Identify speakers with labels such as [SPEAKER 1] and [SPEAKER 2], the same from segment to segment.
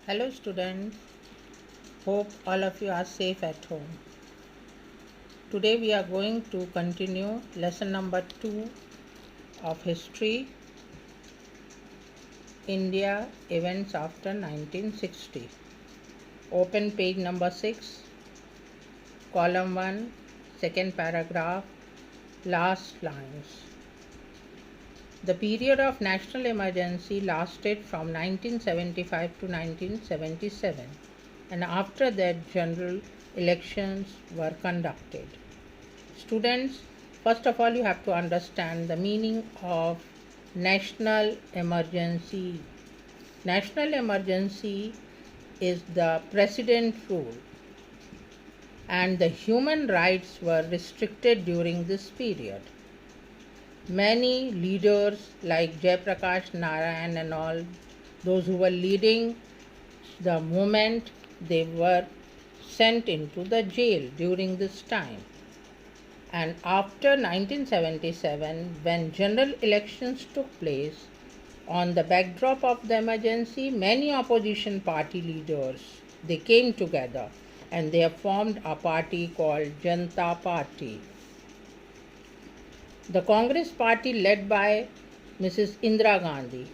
[SPEAKER 1] Hello students, hope all of you are safe at home. Today we are going to continue lesson number 2 of history, India events after 1960. Open page number 6, column 1, second paragraph, last lines. The period of national emergency lasted from 1975 to 1977, and after that general elections were conducted. Students, first of all, you have to understand the meaning of national emergency. National emergency is the president rule, and the human rights were restricted during this period. Many leaders like Jayaprakash Narayan and all, those who were leading the movement, they were sent into the jail during this time. And after 1977, when general elections took place, on the backdrop of the emergency, many opposition party leaders, they came together and they have formed a party called Janata Party. The Congress party led by Mrs. Indira Gandhi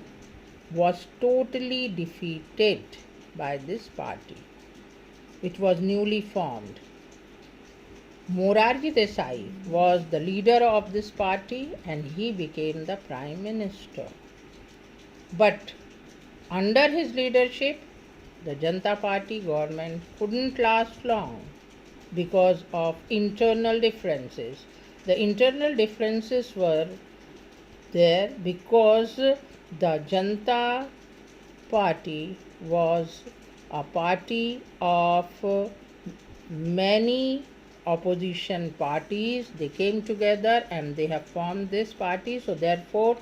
[SPEAKER 1] was totally defeated by this party, which was newly formed. Morarji Desai was the leader of this party and he became the Prime Minister. But under his leadership, the Janata Party government couldn't last long because of internal differences. The internal differences were there because the Janata Party was a party of many opposition parties. They came together and they have formed this party. So therefore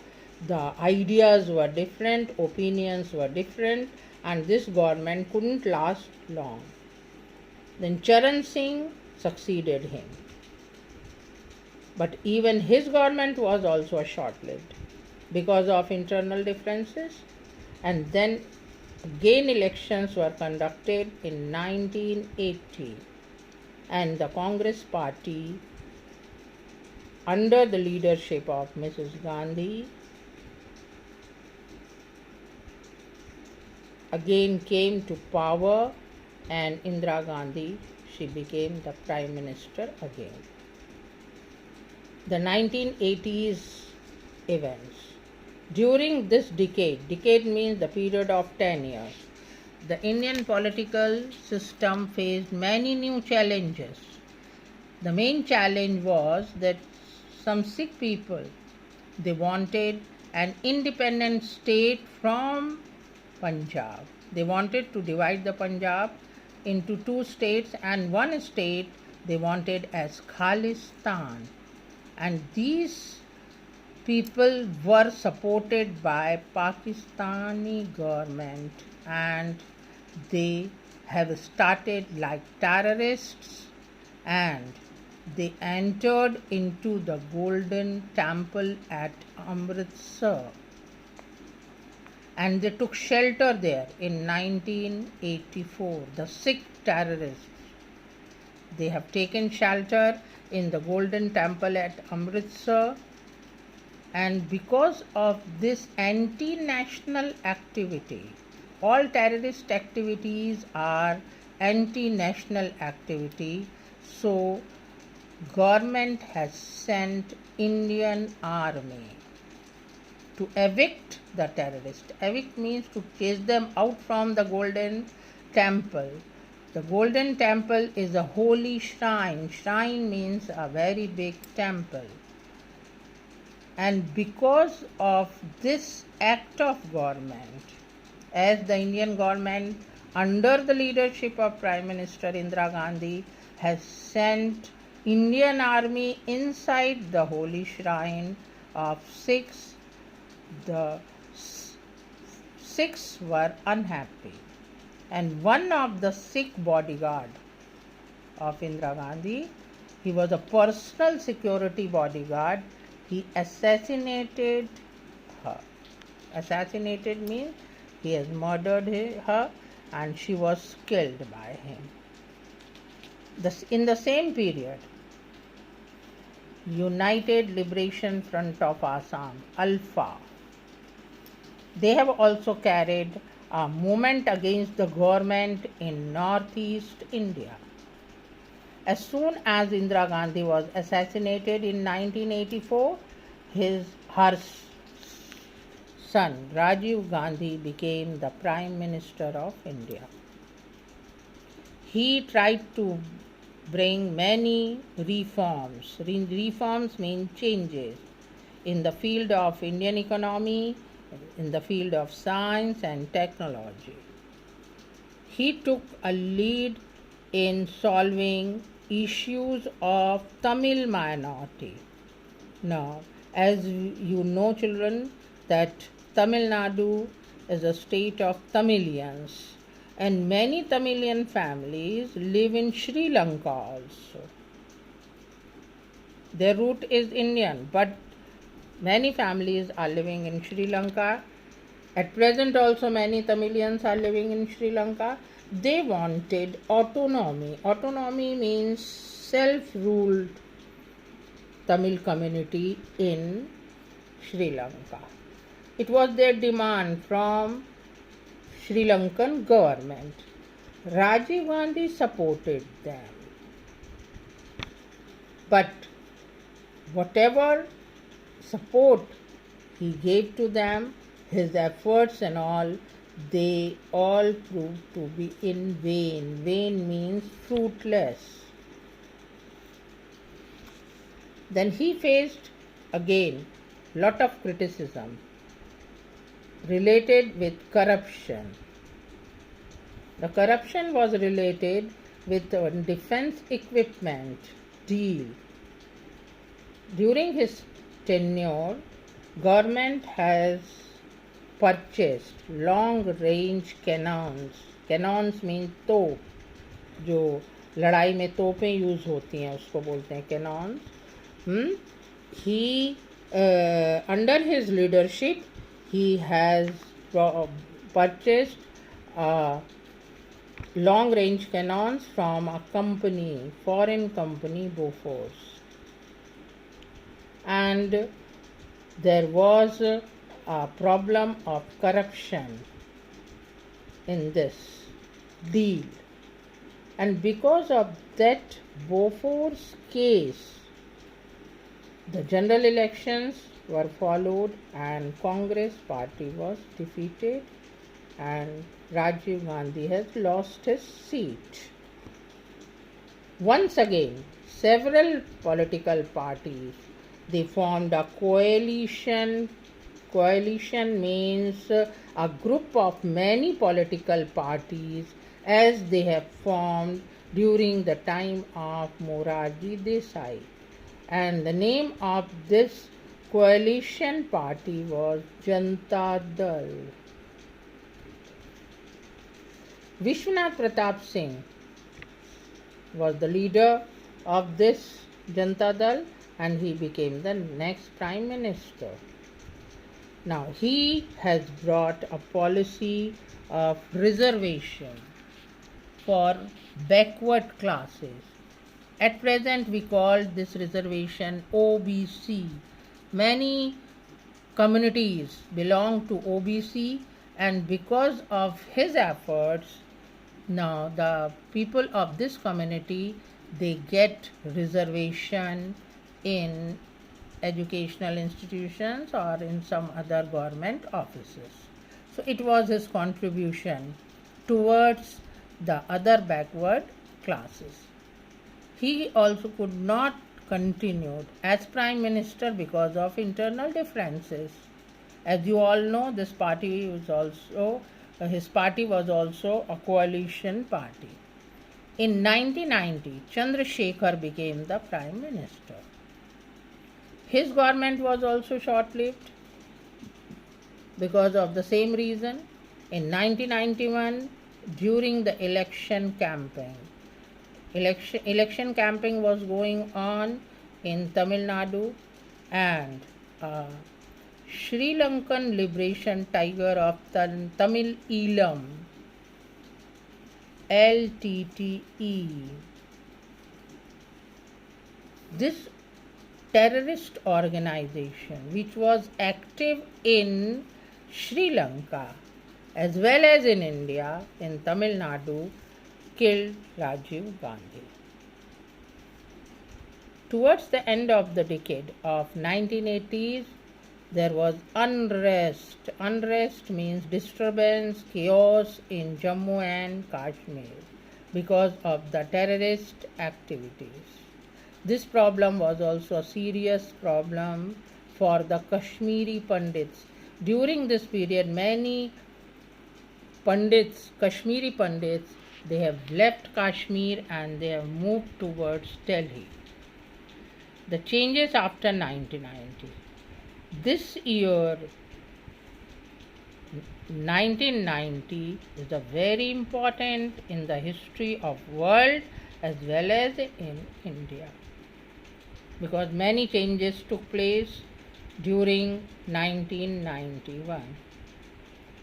[SPEAKER 1] the ideas were different, opinions were different, and this government couldn't last long. Then Charan Singh succeeded him. But even his government was also short-lived because of internal differences. And then again elections were conducted in 1980. And the Congress party, under the leadership of Mrs. Gandhi, again came to power, and Indira Gandhi, she became the Prime Minister again. The 1980s events. During this decade means the period of 10 years, the Indian political system faced many new challenges. The main challenge was that some Sikh people, they wanted an independent state from Punjab. They wanted to divide the Punjab into two states, and one state they wanted as Khalistan. And these people were supported by Pakistani government, and they have started like terrorists, and they entered into the Golden Temple at Amritsar, and they took shelter there in 1984. The Sikh terrorists, they have taken shelter in the Golden Temple at Amritsar, and because of this anti-national activity, all terrorist activities are anti-national activity, so government has sent Indian army to evict the terrorists. Evict means to chase them out from the Golden Temple. The Golden Temple is a holy shrine. Shrine means a very big temple. And because of this act of government, as the Indian government under the leadership of Prime Minister Indira Gandhi has sent Indian army inside the holy shrine of Sikhs, the Sikhs were unhappy. And one of the Sikh bodyguard of Indira Gandhi, he was a personal security bodyguard, he assassinated her. Assassinated means he has murdered her, and she was killed by him. In the same period, United Liberation Front of Assam, ALFA, they have also carried a movement against the government in northeast India. As soon as Indira Gandhi was assassinated in 1984, her son Rajiv Gandhi became the Prime Minister of India. He tried to bring many reforms. Reforms mean changes in the field of Indian economy, in the field of science and technology. He took a lead in solving issues of Tamil minority. Now, as you know, children, that Tamil Nadu is a state of Tamilians, and many Tamilian families live in Sri Lanka also. Their root is Indian, but many families are living in Sri Lanka. At present also many Tamilians are living in Sri Lanka. They wanted autonomy. Autonomy means self-ruled Tamil community in Sri Lanka. It was their demand from Sri Lankan government. Rajiv Gandhi supported them. But whatever support he gave to them, his efforts and all, they all proved to be in vain. Vain means fruitless. Then he faced again lot of criticism related with corruption. The corruption was related with defense equipment deal. During his tenure, government has purchased long range cannons. Cannons mean तोप, जो लड़ाई में तोपें use होती हैं उसको बोलते हैं cannons. He under his leadership he has purchased long range cannons from a company, foreign company, Bofors. And there was a problem of corruption in this deal, and because of that Bofors case, the general elections were followed and Congress party was defeated and Rajiv Gandhi has lost his seat. Once again, several political parties, they formed a coalition. Coalition means a group of many political parties as they have formed during the time of Morarji Desai. And the name of this coalition party was Janata Dal. Vishwanath Pratap Singh was the leader of this Janata Dal and he became the next Prime Minister. Now he has brought a policy of reservation for backward classes. At present we call this reservation OBC. Many communities belong to OBC and because of his efforts, now the people of this community, they get reservation in educational institutions or in some other government offices. So it was his contribution towards the other backward classes. He also could not continue as Prime Minister because of internal differences. As you all know, this party was also his party was also a coalition party. In 1990, Chandrasekhar became the Prime Minister. His government was also short-lived because of the same reason. In 1991, during the election campaign, election campaign was going on in Tamil Nadu and Sri Lankan Liberation Tiger of Tamil Eelam, LTTE. This terrorist organization, which was active in Sri Lanka as well as in India, in Tamil Nadu, killed Rajiv Gandhi. Towards the end of the decade of 1980s, there was unrest. Unrest means disturbance, chaos in Jammu and Kashmir because of the terrorist activities. This problem was also a serious problem for the Kashmiri Pandits. During this period, many Pandits, Kashmiri Pandits, they have left Kashmir and they have moved towards Delhi. The changes after 1990. This year, 1990, is a very important in the history of world as well as in India, because many changes took place during 1991.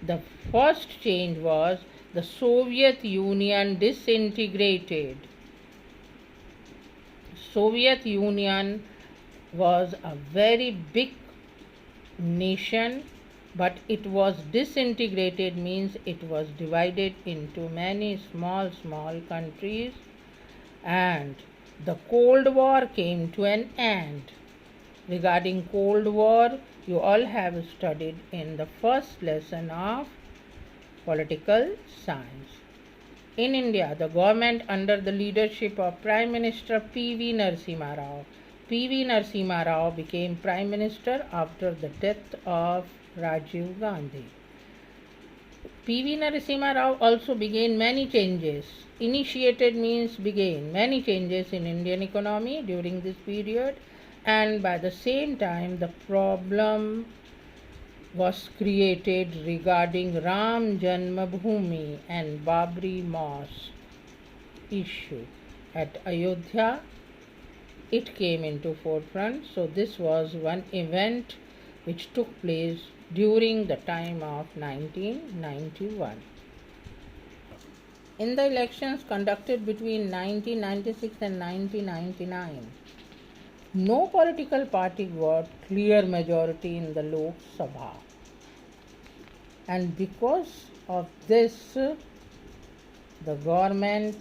[SPEAKER 1] The first change was the Soviet Union disintegrated. Soviet Union was a very big nation, but it was disintegrated means it was divided into many small countries, and the Cold War came to an end. Regarding Cold War, you all have studied in the first lesson of political science. In India, the government under the leadership of Prime Minister P.V. Narasimha Rao. P.V. Narasimha Rao became Prime Minister after the death of Rajiv Gandhi. P.V. Narasimha Rao also began many changes. Initiated means began many changes in Indian economy during this period, and by the same time the problem was created regarding Ram Janmabhoomi and Babri Mosque issue at Ayodhya. It came into forefront. So this was one event which took place during the time of 1991. In the elections conducted between 1996 and 1999, no political party got clear majority in the Lok Sabha. And because of this, the government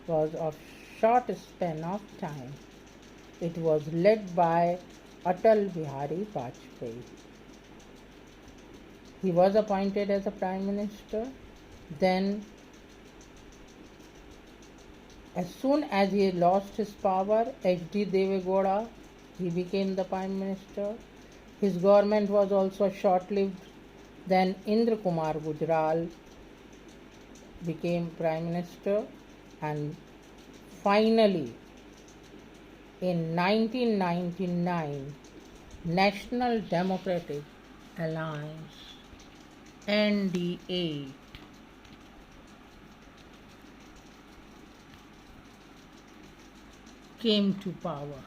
[SPEAKER 1] was of short span of time. It was led by Atal Bihari Vajpayee. He was appointed as a Prime Minister. Then, as soon as he lost his power, H.D. Deve Gowda, he became the Prime Minister. His government was also short-lived. Then Indra Kumar Gujral became Prime Minister, and finally in 1999, National Democratic Alliance NDA came to power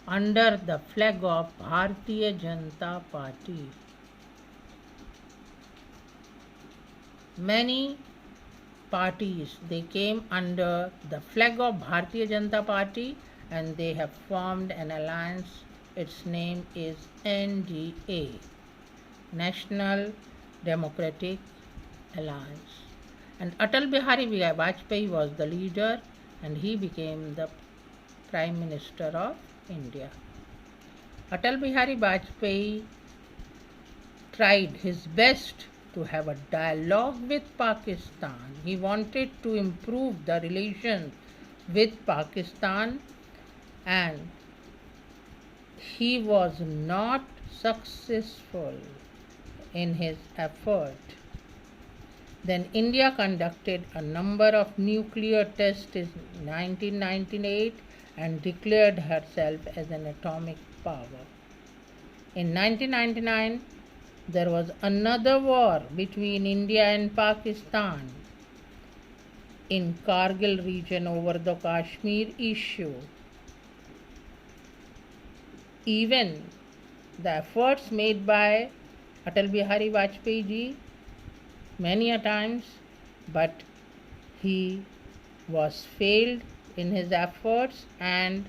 [SPEAKER 1] under the flag of Bharatiya Janata Party. Many parties, they came under the flag of Bharatiya Janata Party and they have formed an alliance. Its name is NDA, National Democratic Alliance. And Atal Bihari Vajpayee was the leader and he became the Prime Minister of India. Atal Bihari Vajpayee tried his best to have a dialogue with Pakistan. He wanted to improve the relations with Pakistan, and he was not successful in his effort. Then India conducted a number of nuclear tests in 1998 and declared herself as an atomic power. In 1999, there was another war between India and Pakistan in Kargil region over the Kashmir issue. Even the efforts made by Atal Bihari Vajpayee ji many a times, but he was failed in his efforts, and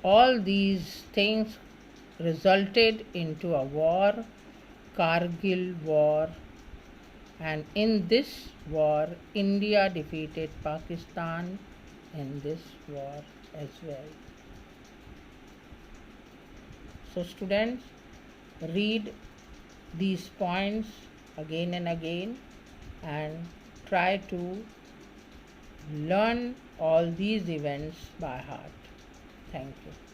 [SPEAKER 1] all these things resulted into a war, Kargil war, and in this war India defeated Pakistan in this war as well. So students, read these points again and again and try to learn all these events by heart. Thank you.